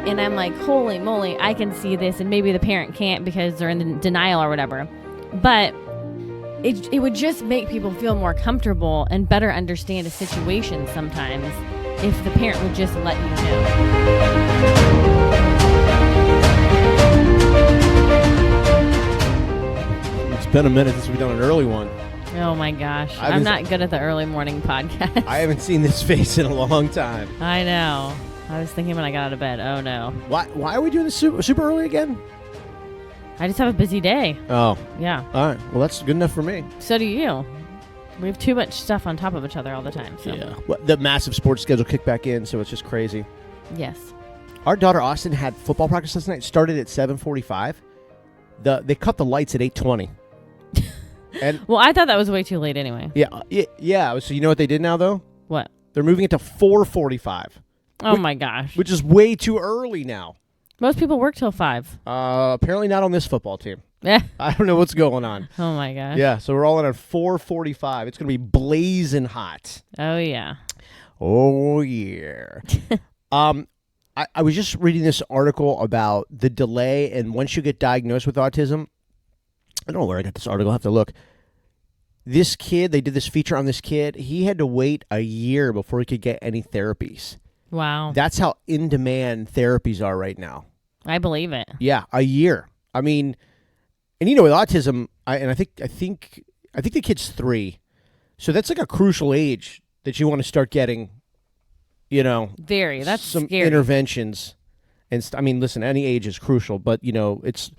And I'm like, holy moly, I can see this, and maybe the parent can't because they're in denial or whatever. But it would just make people feel more comfortable and better understand a situation sometimes if the parent would just let you know. It's been a minute since we've done an early one. Oh my gosh. I'm not good at the early morning podcast. I haven't seen this face in a long time. I know. I was thinking when I got out of bed, oh no. Why are we doing this super early again? I just have a busy day. Oh. Yeah. All right. Well, that's good enough for me. So do you. We have too much stuff on top of each other all the time. So. Yeah. Well, the massive sports schedule kicked back in, so it's just crazy. Yes. Our daughter Austin had football practice last night. Started at 7:45. They cut the lights at 8:20. And well, I thought that was way too late anyway. Yeah. So you know what they did now though? What? They're moving it to 4:45. Oh my gosh. Which is way too early now. Most people work till 5. Apparently not on this football team. Yeah. I don't know what's going on. Oh my gosh. Yeah, so we're all in at 4:45. It's going to be blazing hot. Oh yeah. Oh yeah. I was just reading this article about the delay, and once you get diagnosed with autism, I don't know where I got this article. I'll have to look. This kid, they did this feature on this kid. He had to wait a year before he could get any therapies. Wow. That's how in demand therapies are right now. I believe it. Yeah, a year. I mean, and you know, with autism, I think the kid's 3, so that's like a crucial age that you want to start getting, that's some scary. interventions. And I mean, listen, any age is crucial, but it's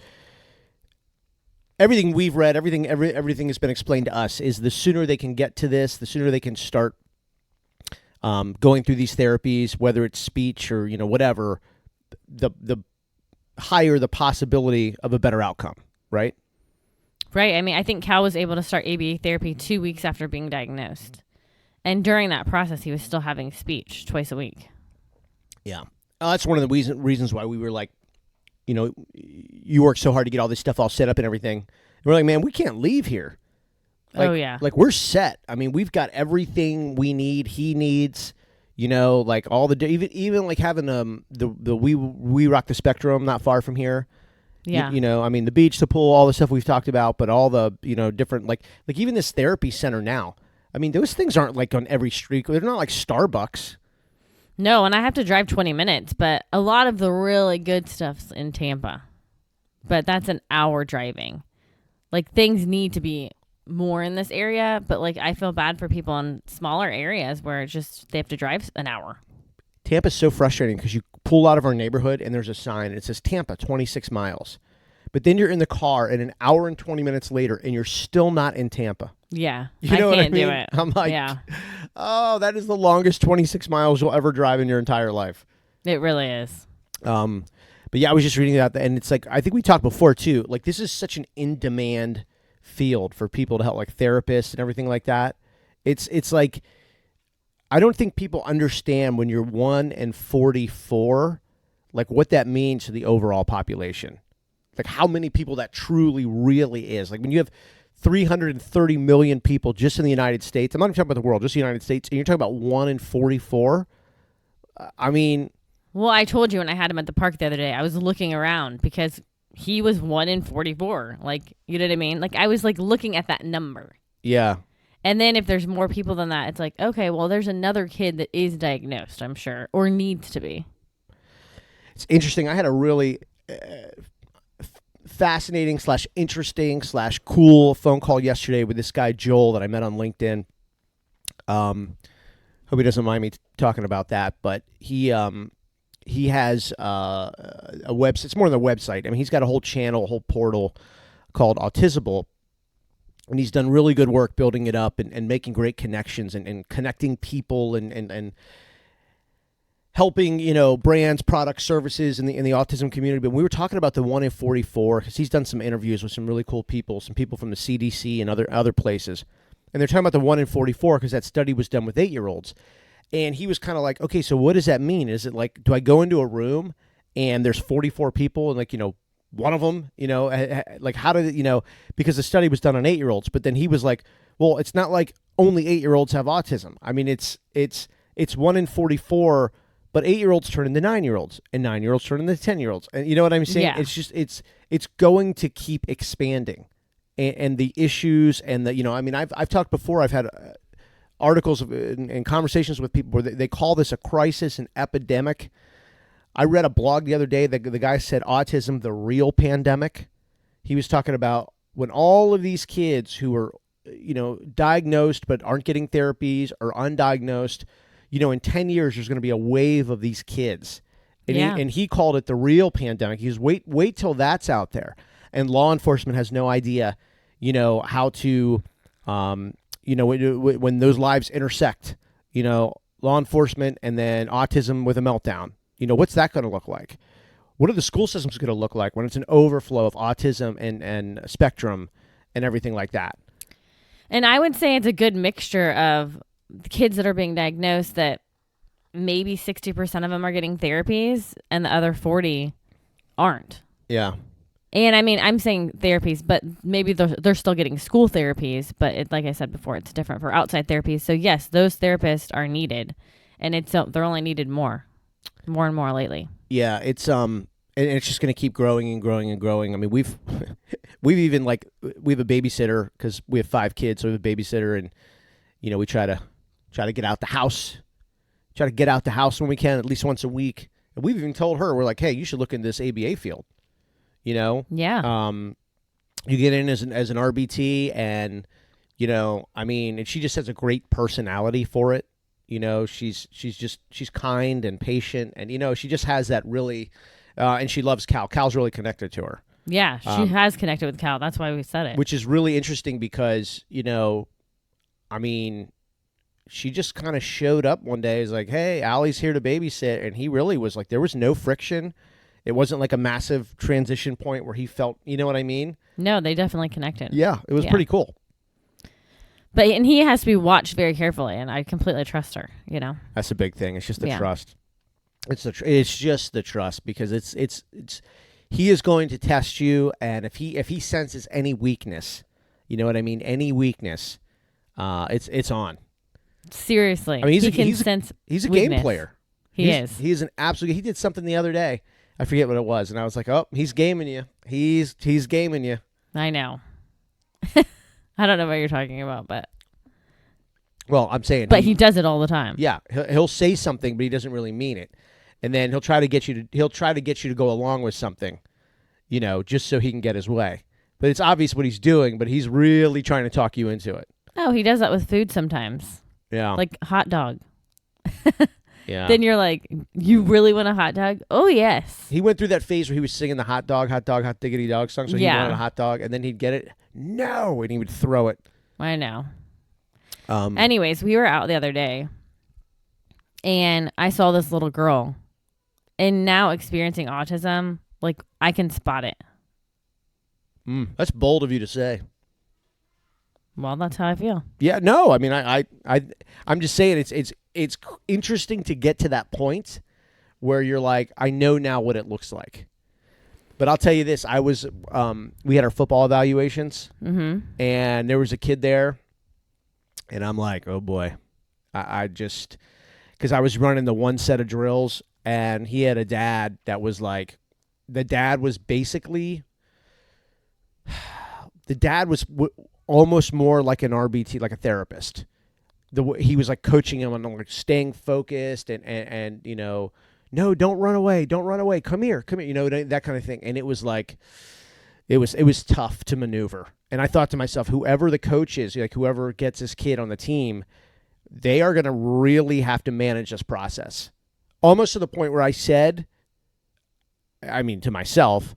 everything we've read, everything has been explained to us. Is the sooner they can get to this, the sooner they can start going through these therapies, whether it's speech or whatever, the higher the possibility of a better outcome, right? Right. I mean, I think Cal was able to start ABA therapy 2 weeks after being diagnosed. And during that process, he was still having speech twice a week. Yeah. That's one of the reasons why we were like, you work so hard to get all this stuff all set up and everything. And we're like, man, we can't leave here. Like, oh, yeah. Like, we're set. I mean, we've got everything we need, he needs, like all the, even like having the We Rock the Spectrum not far from here. Yeah. I mean, the beach, the pool, all the stuff we've talked about, but all the, different, like even this therapy center now. I mean, those things aren't like on every street. They're not like Starbucks. No, and I have to drive 20 minutes, but a lot of the really good stuff's in Tampa. But that's an hour driving. Like, things need to be more in this area, but like I feel bad for people in smaller areas where it's just they have to drive an hour. Tampa's so frustrating because you pull out of our neighborhood and there's a sign and it says Tampa 26 miles. But then you're in the car and an hour and 20 minutes later and you're still not in Tampa. Yeah. You know I what I can't mean? do it. I'm like, yeah. Oh, that is the longest 26 miles you'll ever drive in your entire life. It really is. But yeah, I was just reading that, and it's like, I think we talked before too, like this is such an in-demand field for people to help, like therapists and everything like that. It's like, I don't think people understand when you're 1 in 44, like what that means to the overall population. Like how many people that truly, really is. Like when you have 330 million people just in the United States, I'm not even talking about the world, just the United States, and you're talking about 1 in 44, I mean... Well, I told you when I had him at the park the other day, I was looking around because he was 1 in 44. Like, you know what I mean? Like, I was like looking at that number. Yeah. And then if there's more people than that, it's like, okay, well, there's another kid that is diagnosed, I'm sure, or needs to be. It's interesting. I had a really fascinating / interesting / cool phone call yesterday with this guy, Joel, that I met on LinkedIn. Hope he doesn't mind me talking about that, but he has a website. It's more than a website. I mean, he's got a whole channel, a whole portal called Autisable, and he's done really good work building it up and making great connections and connecting people and helping, brands, products, services in the autism community. But we were talking about the 1 in 44 because he's done some interviews with some really cool people, some people from the CDC and other places. And they're talking about the 1 in 44 because that study was done with 8-year-olds. And he was kind of like, okay, so what does that mean? Is it like, do I go into a room and there's 44 people and like, one of them, like how did it, because the study was done on 8-year-olds. But then he was like, well, it's not like only 8-year-olds have autism. I mean, it's 1 in 44, But 8-year-olds turn into 9-year-olds, and 9-year-olds turn into 10-year-olds. And you know what I'm saying? Yeah. It's just it's going to keep expanding, and the issues and the I mean I've talked before. I've had articles and conversations with people where they call this a crisis, an epidemic. I read a blog the other day that the guy said autism, the real pandemic. He was talking about when all of these kids who are, diagnosed but aren't getting therapies or undiagnosed, in 10 years, there's going to be a wave of these kids. And he called it the real pandemic. He was wait till that's out there. And law enforcement has no idea, how to, when those lives intersect, law enforcement and then autism with a meltdown. What's that going to look like? What are the school systems going to look like when it's an overflow of autism and spectrum and everything like that? And I would say it's a good mixture of the kids that are being diagnosed that maybe 60% of them are getting therapies and the other 40 aren't. Yeah. And I mean, I'm saying therapies, but maybe they're still getting school therapies. But like I said before, it's different for outside therapies. So yes, those therapists are needed, and they're only needed more and more lately. Yeah, it's and it's just going to keep growing and growing and growing. I mean, we've even we have a babysitter because we have 5 kids, so we have a babysitter, and we try to get out the house, when we can, at least once a week. And we've even told her, we're like, hey, you should look into this ABA field. Yeah. You get in as an RBT, and I mean, and she just has a great personality for it. She's kind and patient, and she just has that really, and she loves Cal. Cal's really connected to her. Yeah, she has connected with Cal. That's why we said it. Which is really interesting because I mean, she just kind of showed up one day. It's like, hey, Allie's here to babysit, and he really was like, there was no friction. It wasn't like a massive transition point where he felt, you know what I mean? No, they definitely connected. Yeah, it was pretty cool. And he has to be watched very carefully, and I completely trust her. That's a big thing. It's just the trust. It's just the trust because it's he is going to test you, and if he senses any weakness, you know what I mean? Any weakness, it's on. Seriously, I mean, he's a weakness. game player. He is. He is an absolute. He did something the other day. I forget what it was, and I was like, "Oh, he's gaming you. He's gaming you." I know. I don't know what you're talking about, but I'm saying, but he does it all the time. Yeah, he'll say something, but he doesn't really mean it, and then he'll try to get you to go along with something, just so he can get his way. But it's obvious what he's doing, but he's really trying to talk you into it. Oh, he does that with food sometimes. Yeah, like hot dog. Yeah. Then you're like, you really want a hot dog? Oh, yes. He went through that phase where he was singing the hot diggity dog song. So he wanted a hot dog, and then he'd get it. No, and he would throw it. I know. Anyways, we were out the other day, and I saw this little girl, and now experiencing autism, like I can spot it. That's bold of you to say. Well, that's how I feel. Yeah, no, I mean, I'm just saying it's interesting to get to that point where you're like, I know now what it looks like. But I'll tell you this: we had our football evaluations, and there was a kid there, and I'm like, oh boy, because I was running the one set of drills, and he had a dad that was like, the dad was almost more like an RBT, like a therapist. He was like coaching him on like staying focused and no, don't run away, come here, that kind of thing. And it was like, it was tough to maneuver. And I thought to myself, whoever the coach is, like whoever gets this kid on the team, they are going to really have to manage this process. Almost to the point where I said, I mean, to myself,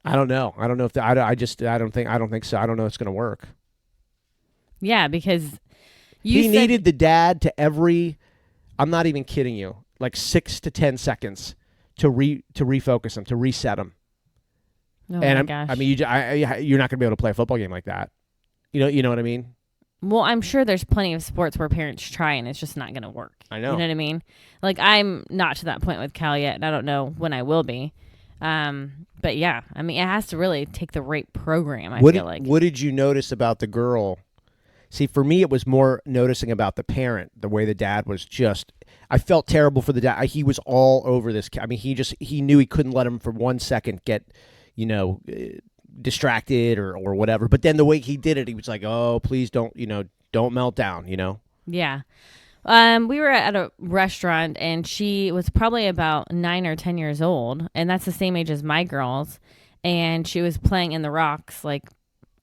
I don't know. I don't know if I don't think so. I don't know if it's going to work. Yeah, because he needed the dad to I'm not even kidding you, like 6 to 10 seconds to refocus him, to reset him. Oh my gosh. I mean, you're not going to be able to play a football game like that. You know what I mean? Well, I'm sure there's plenty of sports where parents try and it's just not going to work. I know. You know what I mean? Like I'm not to that point with Cal yet, and I don't know when I will be. But yeah, I mean, it has to really take the right program. I feel like. What did you notice about the girl? See, for me, it was more noticing about the parent, the way the dad was just. I felt terrible for the dad. He was all over this. I mean, he knew he couldn't let him for 1 second get, distracted or whatever. But then the way he did it, he was like, oh, please don't melt down, Yeah. We were at a restaurant, and she was probably about 9 or 10 years old, and that's the same age as my girls. And she was playing in the rocks like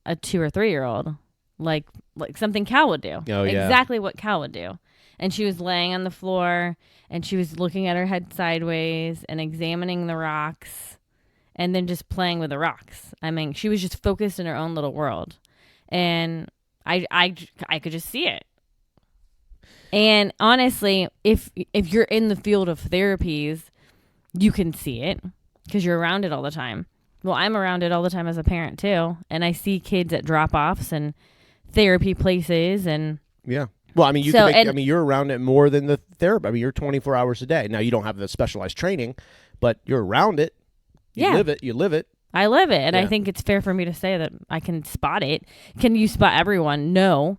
a 2 or 3-year-old, like something Cal would do. Oh, yeah. Exactly what Cal would do. And she was laying on the floor, and she was looking at her head sideways and examining the rocks, and then just playing with the rocks. I mean, she was just focused in her own little world, and I could just see it. And honestly, if you're in the field of therapies, you can see it because you're around it all the time. Well, I'm around it all the time as a parent too, and I see kids at drop-offs and therapy places, and yeah. Well, I mean, you're around it more than the therapy. I mean, you're 24 hours a day. Now, you don't have the specialized training, but you're around it. You live it. You live it. I live it, and I think it's fair for me to say that I can spot it. Can you spot everyone? No,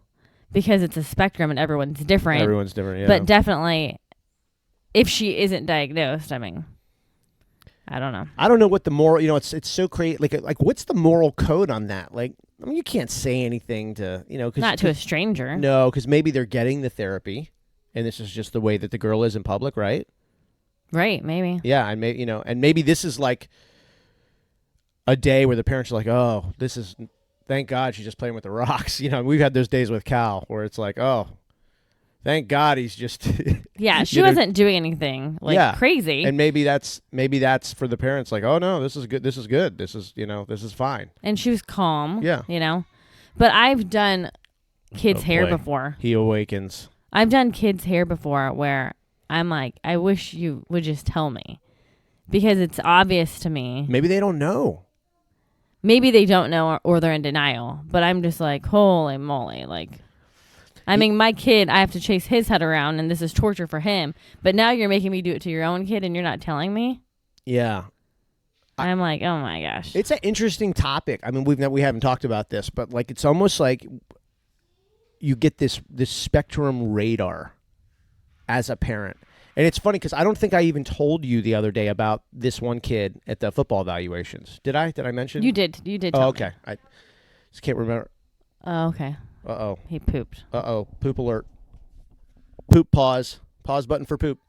because it's a spectrum and everyone's different. Everyone's different, yeah. But definitely, if she isn't diagnosed, I mean, I don't know. I don't know what the moral, it's so crazy. Like what's the moral code on that? Like, I mean, you can't say anything to, not to a stranger. No, because maybe they're getting the therapy, and this is just the way that the girl is in public, right? Right, maybe. Yeah, and maybe this is like a day where the parents are like, oh, thank God she's just playing with the rocks. We've had those days with Cal where it's like, oh, thank God he's just. Yeah, she wasn't doing anything crazy. And maybe that's for the parents, like, oh no, this is good. This is good. This is fine. And she was calm. Yeah. But I've done kids' hair boy. before. He awakens. I've done kids' hair before where I'm like, I wish you would just tell me, because it's obvious to me. Maybe they don't know. Maybe they don't know, or they're in denial. But I'm just like, holy moly, like. I mean, my kid, I have to chase his head around, and this is torture for him. But now you're making me do it to your own kid, and you're not telling me? Yeah. I'm like, oh, my gosh. It's an interesting topic. I mean, we haven't talked about this, but like it's almost like you get this spectrum radar as a parent. And it's funny because I don't think I even told you the other day about this one kid at the football evaluations. Did I? Did I mention? You did. You did. Oh, okay. I just can't remember. Oh, okay. Uh-oh. He pooped. Uh-oh. Poop alert. Poop pause. Pause button for poop.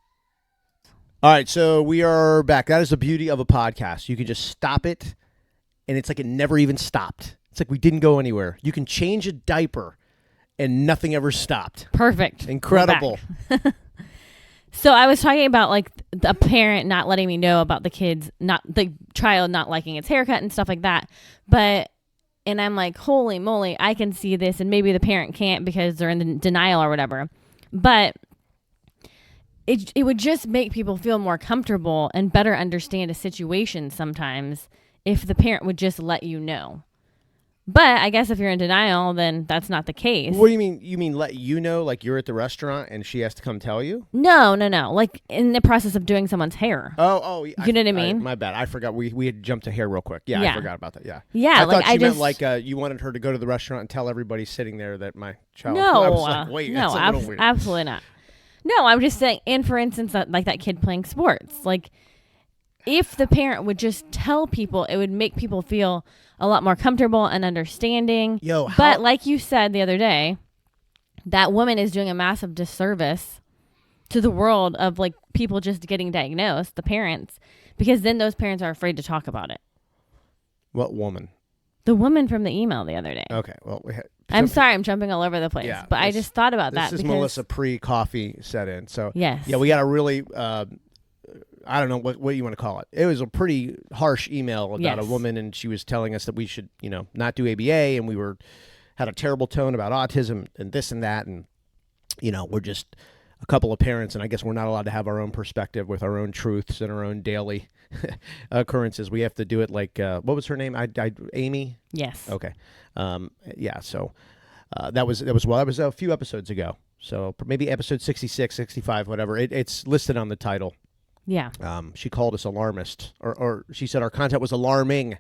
All right, so we are back. That is the beauty of a podcast. You can just stop it, and it's like it never even stopped. It's like we didn't go anywhere. You can change a diaper, and nothing ever stopped. Perfect. Incredible. So I was talking about like a parent not letting me know about the child not liking its haircut and stuff like that. And I'm like, holy moly, I can see this, and maybe the parent can't because they're in denial or whatever. But it would just make people feel more comfortable and better understand a situation sometimes if the parent would just let you know. But I guess if you're in denial, then that's not the case. What do you mean? You mean let you know, like you're at the restaurant and she has to come tell you? No. Like in the process of doing someone's hair. Oh. You know what I mean? My bad. I forgot. We had jumped to hair real quick. Yeah, I forgot about that. Yeah. Yeah. I thought you meant like you wanted her to go to the restaurant and tell everybody sitting there that my child. No. I was like, wait, no, that's a little weird. Absolutely not. No, I'm just saying, and for instance, like that kid playing sports, like if the parent would just tell people, it would make people feel a lot more comfortable and understanding. But like you said the other day, that woman is doing a massive disservice to the world of like people just getting diagnosed, the parents, because then those parents are afraid to talk about it. What woman? The woman from the email the other day. Okay, well, I'm sorry, I'm jumping all over the place, but I just thought about that. This is Melissa pre-coffee set in, so yes, yeah, we got a really. I don't know what you want to call it. It was a pretty harsh email about a woman, and she was telling us that we should, not do ABA, and we had a terrible tone about autism and this and that, and we're just a couple of parents, and I guess we're not allowed to have our own perspective with our own truths and our own daily occurrences. We have to do it like what was her name? Amy. Yes. Okay. Yeah. So that was a few episodes ago. So maybe episode 66, 65, whatever. It's listed on the title. Yeah. She called us alarmist, or she said our content was alarming.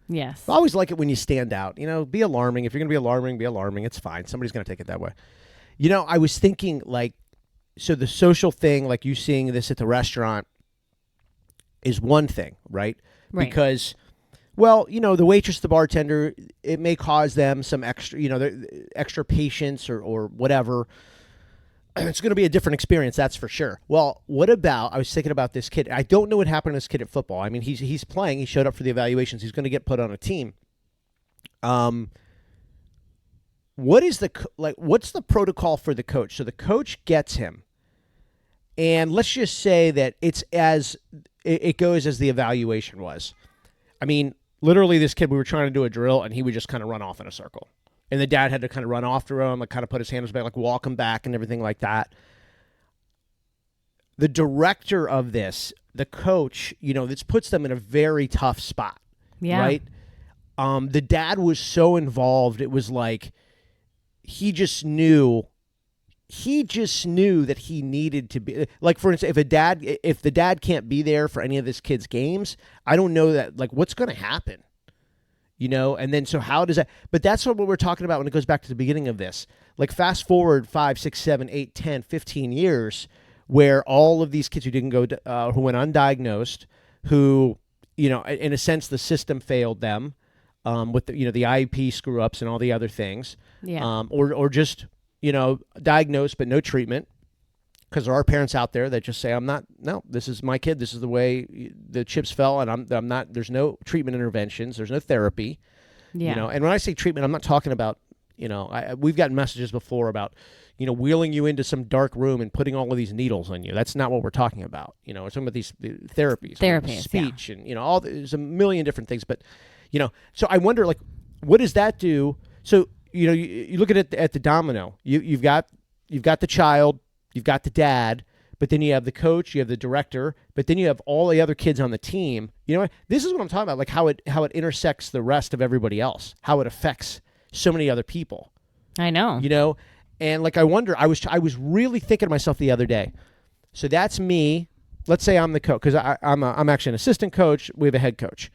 Yes. I always like it when you stand out. Be alarming. If you're going to be alarming, be alarming. It's fine. Somebody's going to take it that way. I was thinking, like, so the social thing, like you seeing this at the restaurant, is one thing, right? Right. Because, well, the waitress, the bartender, it may cause them some extra, extra patience or whatever. It's going to be a different experience, that's for sure. Well, what about, I was thinking about this kid. I don't know what happened to this kid at football. I mean, he's playing. He showed up for the evaluations. He's going to get put on a team. What's the protocol for the coach? So the coach gets him, and let's just say that it goes as the evaluation was. I mean, literally, this kid, we were trying to do a drill, and he would just kind of run off in a circle. And the dad had to kind of run after him, like kind of put his hands back, like walk him back and everything like that. The director of this, the coach, this puts them in a very tough spot. Yeah. Right? The dad was so involved. It was like he just knew that he needed to be, like, for instance, if the dad can't be there for any of this kid's games, I don't know that, like, what's going to happen, and then so how does that, but that's what we're talking about when it goes back to the beginning of this. Like, fast forward 5, 6, 7, 8, 10, 15 years, where all of these kids who didn't go who went undiagnosed, who, in a sense, the system failed them, with the IEP screw ups and all the other things, or just diagnosed but no treatment, because there are parents out there that just say, this is my kid, this is the way the chips fell, and I'm not, there's no treatment interventions, there's no therapy. And when I say treatment, I'm not talking about, we've gotten messages before about, wheeling you into some dark room and putting all of these needles on you. That's not what we're talking about. We're talking about these therapies, speech, and there's a million different things. But so I wonder, like, what does that do? So you look at it at the domino. You've got the child, you've got the dad, but then you have the coach, you have the director, but then you have all the other kids on the team. This is what I'm talking about, like how it intersects the rest of everybody else, how it affects so many other people. I know. And like, I wonder, I was really thinking to myself the other day. So that's me. Let's say I'm the coach, because I'm actually an assistant coach. We have a head coach.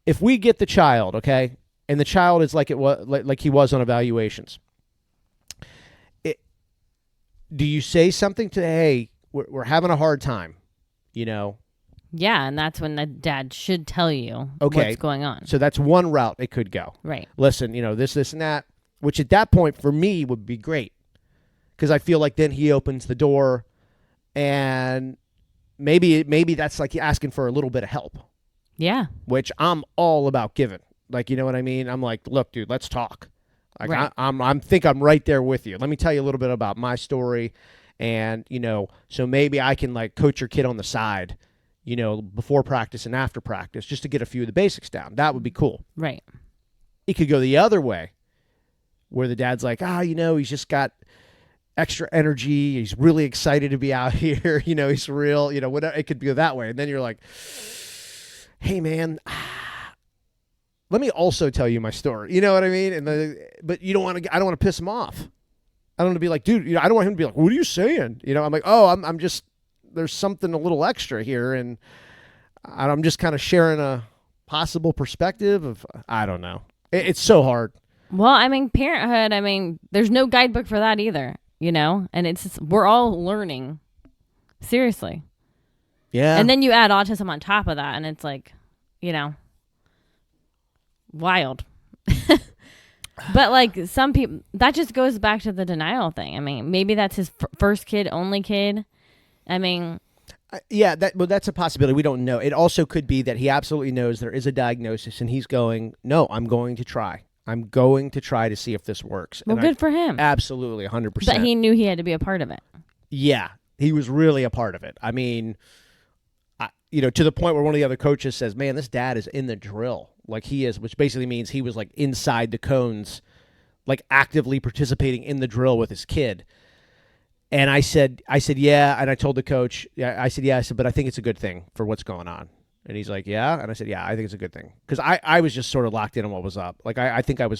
If we get the child, okay, and the child is like he was on evaluations, do you say something to, hey, we're having a hard time, Yeah, and that's when the dad should tell you what's going on. So that's one route it could go. Right. Listen, this, and that, which at that point for me would be great, because I feel like then he opens the door, and maybe that's like asking for a little bit of help. Yeah. Which I'm all about giving. Like, you know what I mean? I'm like, look, dude, let's talk. Like, right. I'm right there with you. Let me tell you a little bit about my story, and so maybe I can, like, coach your kid on the side, before practice and after practice, just to get a few of the basics down. That would be cool. Right. It could go the other way, where the dad's like, he's just got extra energy. He's really excited to be out here. He's real, whatever. It could go that way. And then you're like, hey, man, let me also tell you my story. You know what I mean? But I don't want to piss him off. I don't want to be like, dude, I don't want him to be like, what are you saying? I'm like, oh, I'm just, there's something a little extra here. And I'm just kind of sharing a possible perspective of, I don't know. It's so hard. Well, I mean, parenthood, there's no guidebook for that either, and we're all learning. Seriously. Yeah. And then you add autism on top of that, and it's like, wild. But like, some people, that just goes back to the denial thing. Maybe that's his first kid, only kid. Yeah, that's a possibility. We don't know. It also could be that he absolutely knows there is a diagnosis, and he's going, no, I'm going to try. I'm going to try to see if this works. Well, good for him. Absolutely, 100%. But he knew he had to be a part of it. Yeah, he was really a part of it. To the point where one of the other coaches says, man, this dad is in the drill. Like, he is, which basically means he was, like, inside the cones, like, actively participating in the drill with his kid. And I said, yeah. And I told the coach, I said, but I think it's a good thing for what's going on. And he's like, yeah. And I said, yeah, I think it's a good thing. Because I was just sort of locked in on what was up. Like, I think I'm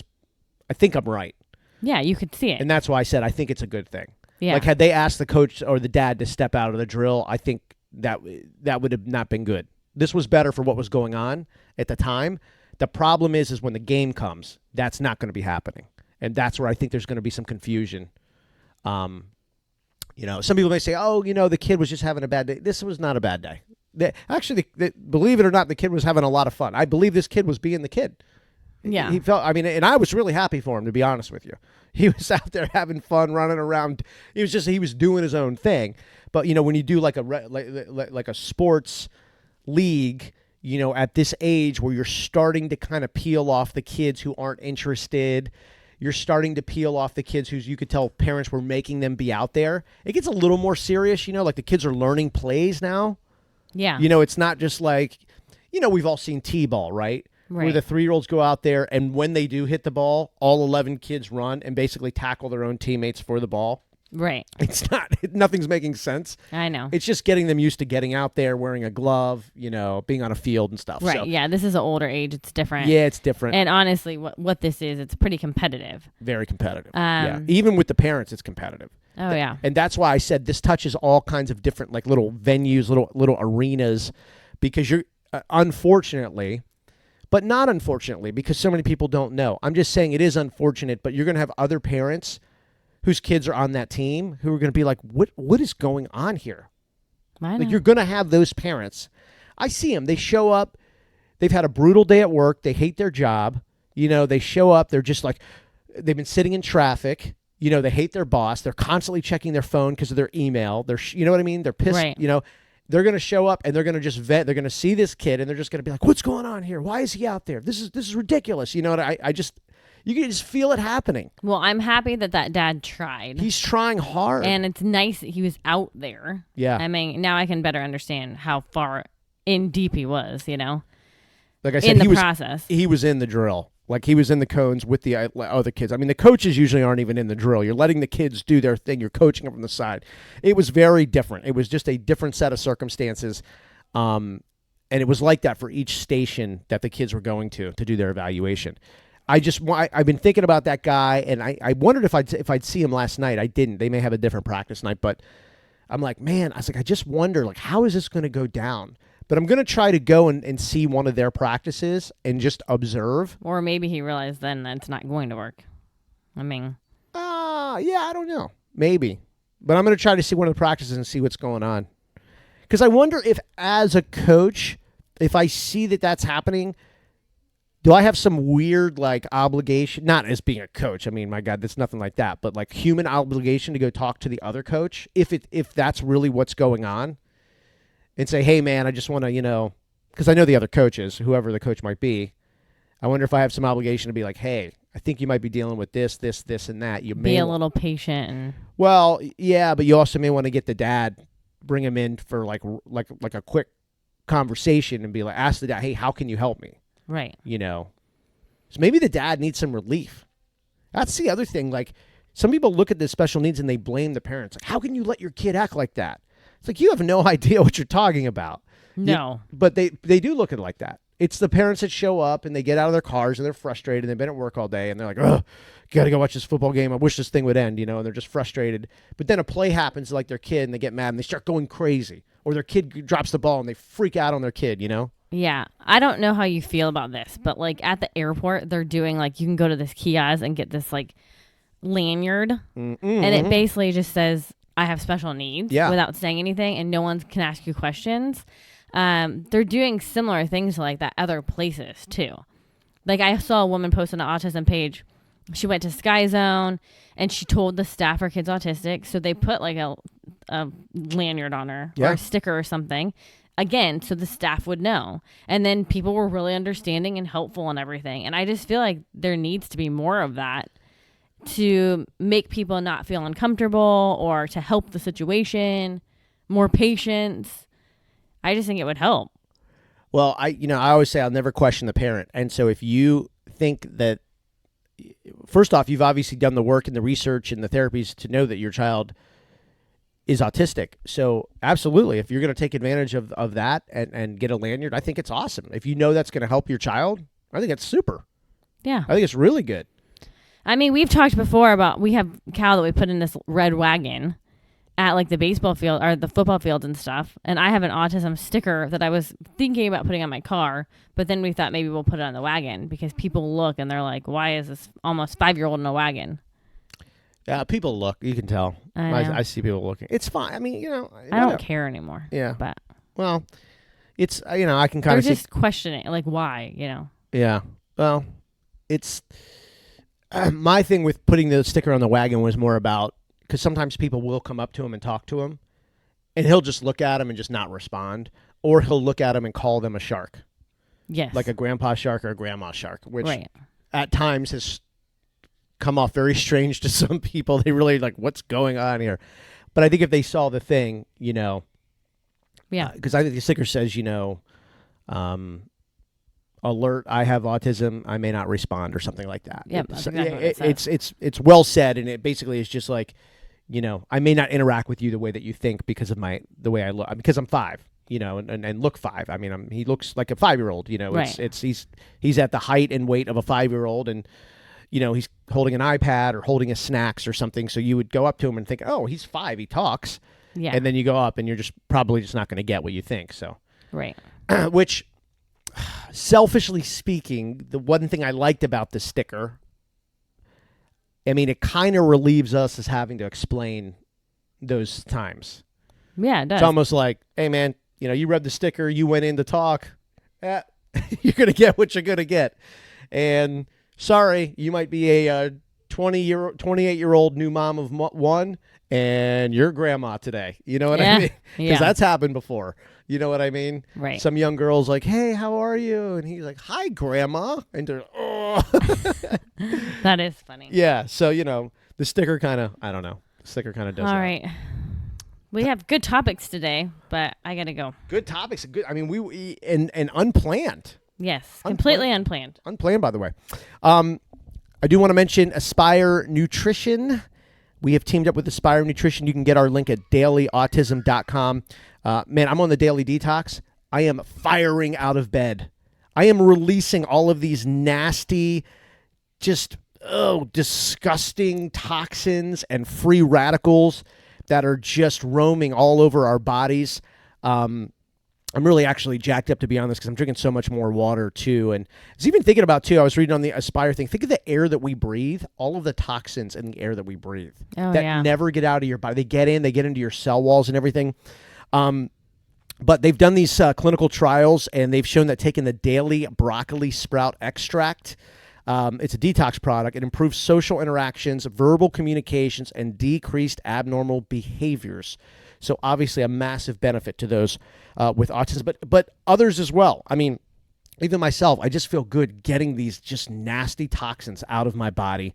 right. Yeah, you could see it. And that's why I said, I think it's a good thing. Yeah. Like, had they asked the coach or the dad to step out of the drill, I think that would have not been good. This was better for what was going on at the time. The problem is when the game comes, that's not going to be happening. And that's where I think there's going to be some confusion. Some people may say, oh, the kid was just having a bad day. This was not a bad day. Actually, believe it or not, the kid was having a lot of fun. I believe this kid was being the kid. Yeah. He felt, and I was really happy for him, to be honest with you. He was out there having fun, running around. He was doing his own thing. But, when you do like a sports league, at this age where you're starting to kind of peel off the kids who aren't interested, you're starting to peel off the kids who's, you could tell parents were making them be out there. It gets a little more serious, like the kids are learning plays now. Yeah. It's not just like, we've all seen T-ball, right? Where the 3-year-olds go out there, and when they do hit the ball, all 11 kids run and basically tackle their own teammates for the ball. Right. Nothing's making sense. I know. It's just getting them used to getting out there, wearing a glove, being on a field and stuff. Right. So, yeah. This is an older age. It's different. Yeah, it's different. And honestly, what this is, it's pretty competitive. Very competitive. Yeah. Even with the parents, it's competitive. Oh, yeah. And that's why I said this touches all kinds of different, like, little venues, little arenas, because you're, unfortunately, but not unfortunately, because so many people don't know. I'm just saying it is unfortunate, but you're going to have other parents whose kids are on that team who are going to be like, what is going on here? I know. Like, you're going to have those parents. I see them. They show up. They've had a brutal day at work. They hate their job. They show up. They're just like, they've been sitting in traffic. They hate their boss. They're constantly checking their phone because of their email. You know what I mean? They're pissed. Right. They're going to show up and they're going to just vent. They're going to see this kid and they're just going to be like, what's going on here? Why is he out there? This is ridiculous. You can just feel it happening. Well, I'm happy that dad tried. He's trying hard. And it's nice that he was out there. Yeah. I mean, now I can better understand how far in deep he was, Like I said, process. He was in the drill. Like, he was in the cones with the other kids. I mean, the coaches usually aren't even in the drill. You're letting the kids do their thing. You're coaching them from the side. It was very different. It was just a different set of circumstances. And it was like that for each station that the kids were going to do their evaluation. I've been thinking about that guy, and I wondered if I'd see him last night. I didn't. They may have a different practice night, but I'm like, man, I just wonder, like, how is this going to go down? But I'm going to try to go and see one of their practices and just observe. Or maybe he realized then that it's not going to work. I mean. Yeah, I don't know. Maybe. But I'm going to try to see one of the practices and see what's going on. Because I wonder if, as a coach, if I see that that's happening, do I have some weird, like, obligation? Not as being a coach. I mean, my God, that's nothing like that. But, like, human obligation to go talk to the other coach if that's really what's going on. And say, hey, man, I just want to, because I know the other coaches, whoever the coach might be. I wonder if I have some obligation to be like, hey, I think you might be dealing with this, and that. You may be a little patient. Well, yeah, but you also may want to get the dad, bring him in for like a quick conversation and be like, ask the dad, hey, how can you help me? Right. So maybe the dad needs some relief. That's the other thing. Like, some people look at the special needs and they blame the parents. Like, how can you let your kid act like that? It's like, you have no idea what you're talking about. No. But they do look at it like that. It's the parents that show up and they get out of their cars and they're frustrated and they've been at work all day and they're like, oh, got to go watch this football game. I wish this thing would end, and they're just frustrated. But then a play happens to, like, their kid and they get mad and they start going crazy. Or their kid drops the ball and they freak out on their kid, Yeah. I don't know how you feel about this, but, like, at the airport, they're doing, like, you can go to this kiosk and get this, like, lanyard. Mm-hmm. And it basically just says, I have special needs, without saying anything, and no one can ask you questions. They're doing similar things like that other places too. Like, I saw a woman post on the autism page. She went to Sky Zone and she told the staff her kid's autistic, so they put like a lanyard on her or a sticker or something, again, so the staff would know. And then people were really understanding and helpful and everything. And I just feel like there needs to be more of that to make people not feel uncomfortable or to help the situation, more patience. I just think it would help. Well, I always say I'll never question the parent. And so if you think that, first off, you've obviously done the work and the research and the therapies to know that your child is autistic. So absolutely, if you're going to take advantage of that and get a lanyard, I think it's awesome. If you know that's going to help your child, I think that's super. Yeah. I think it's really good. I mean, we've talked before about, we have Cal that we put in this red wagon at like the baseball field or the football fields and stuff. And I have an autism sticker that I was thinking about putting on my car, but then we thought maybe we'll put it on the wagon because people look and they're like, why is this almost 5-year-old in a wagon? People look. You can tell. I know. I see people looking. It's fine. I mean, I don't care anymore. Yeah. But Well, it's I can kind they're of see. just questioning, like, why, Yeah. Well, it's my thing with putting the sticker on the wagon was more about because sometimes people will come up to him and talk to him, and he'll just look at him and just not respond, or he'll look at him and call them a shark. Yes. Like a grandpa shark or a grandma shark, which right. at times has come off very strange to some people. They really like, what's going on here? But I think if they saw the thing, Yeah. because I think the sticker says, alert, I have autism, I may not respond or something like that. Yep, that's exactly what it says. It's well said, and it basically is just like, I may not interact with you the way that you think because of the way I look, because I'm 5. And look 5. I mean, he looks like a 5-year-old. Right. He's at the height and weight of a 5-year-old, and he's holding an iPad or holding his snacks or something. So you would go up to him and think, oh, he's 5, he talks. Yeah. And then you go up, and you're just probably just not going to get what you think. So, right. Which, selfishly speaking, the one thing I liked about the sticker, I mean, it kind of relieves us as having to explain those times. Yeah, it does. It's almost like, hey, man. You read the sticker, you went in to talk, you're going to get what you're going to get. And sorry, you might be a 28-year-old new mom of 1, and you're grandma today. You know what I mean? Because that's happened before. You know what I mean? Right. Some young girl's like, hey, how are you? And he's like, hi, grandma. And they're, oh. That is funny. Yeah. So, the sticker kind of, I don't know. The sticker kind of does that. All right. We have good topics today, but I gotta go. Good topics. Good. I mean, we and unplanned. Yes, completely unplanned. Unplanned, by the way. I do want to mention Aspire Nutrition. We have teamed up with Aspire Nutrition. You can get our link at dailyautism.com. Man, I'm on the daily detox. I am firing out of bed. I am releasing all of these nasty, just disgusting toxins and free radicals that are just roaming all over our bodies. I'm really actually jacked up, to be honest, because I'm drinking so much more water, too. And I was even thinking about, too, I was reading on the Aspire thing, think of the air that we breathe, all of the toxins in the air that we breathe that never get out of your body. They get into your cell walls and everything. But they've done these clinical trials, and they've shown that taking the daily broccoli sprout extract, it's a detox product. It improves social interactions, verbal communications, and decreased abnormal behaviors. So obviously a massive benefit to those with autism, but others as well. I mean, even myself, I just feel good getting these just nasty toxins out of my body.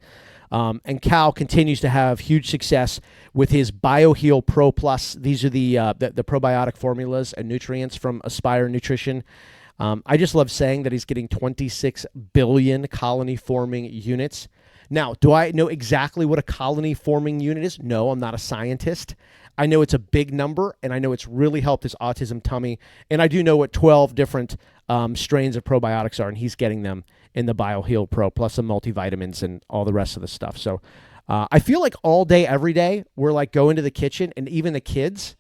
And Cal continues to have huge success with his BioHeal Pro Plus. These are the probiotic formulas and nutrients from Aspire Nutrition. I just love saying that he's getting 26 billion colony-forming units. Now, do I know exactly what a colony-forming unit is? No, I'm not a scientist. I know it's a big number, and I know it's really helped his autism tummy. And I do know what 12 different strains of probiotics are, and he's getting them in the BioHeal Pro, plus some multivitamins and all the rest of the stuff. So I feel like all day, every day, we're like going to the kitchen, and even the kids,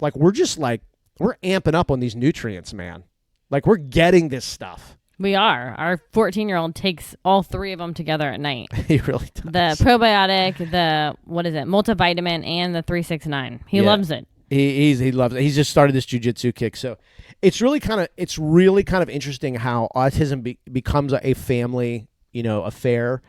like we're amping up on these nutrients, man. Like, we're getting this stuff. We are. Our 14-year-old takes all 3 of them together at night. He really does. The probiotic, the, multivitamin, and the 369. He loves it. He loves it. He's just started this jiu-jitsu kick. So it's really kind of interesting how autism becomes a family, affair.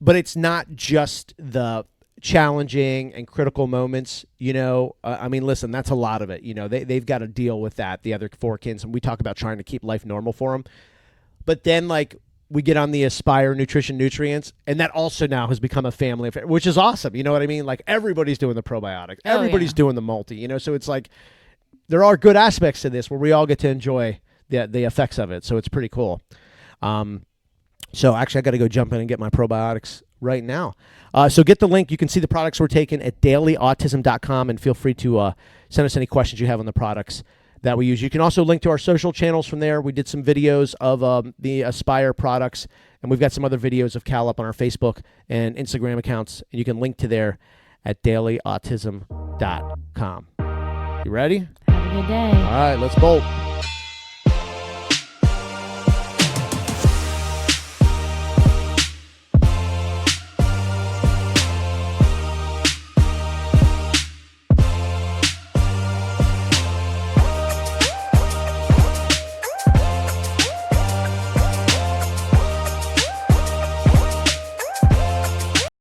But it's not just the challenging and critical moments, I mean, listen, that's a lot of it. They've got to deal with that, the other 4 kids, and we talk about trying to keep life normal for them. But then, like, we get on the Aspire Nutrition nutrients, and that also now has become a family affair, which is awesome. You know what I mean? Like, everybody's doing the probiotics. Everybody's doing the multi, so it's like there are good aspects to this where we all get to enjoy the effects of it. So it's pretty cool. So actually, I got to go jump in and get my probiotics right now. So get the link. You can see the products we're taking at dailyautism.com, and feel free to send us any questions you have on the products that we use. You can also link to our social channels from there. We did some videos of the Aspire products, and we've got some other videos of Cal up on our Facebook and Instagram accounts, and you can link to there at dailyautism.com. You ready? Have a good day. All right, let's bolt.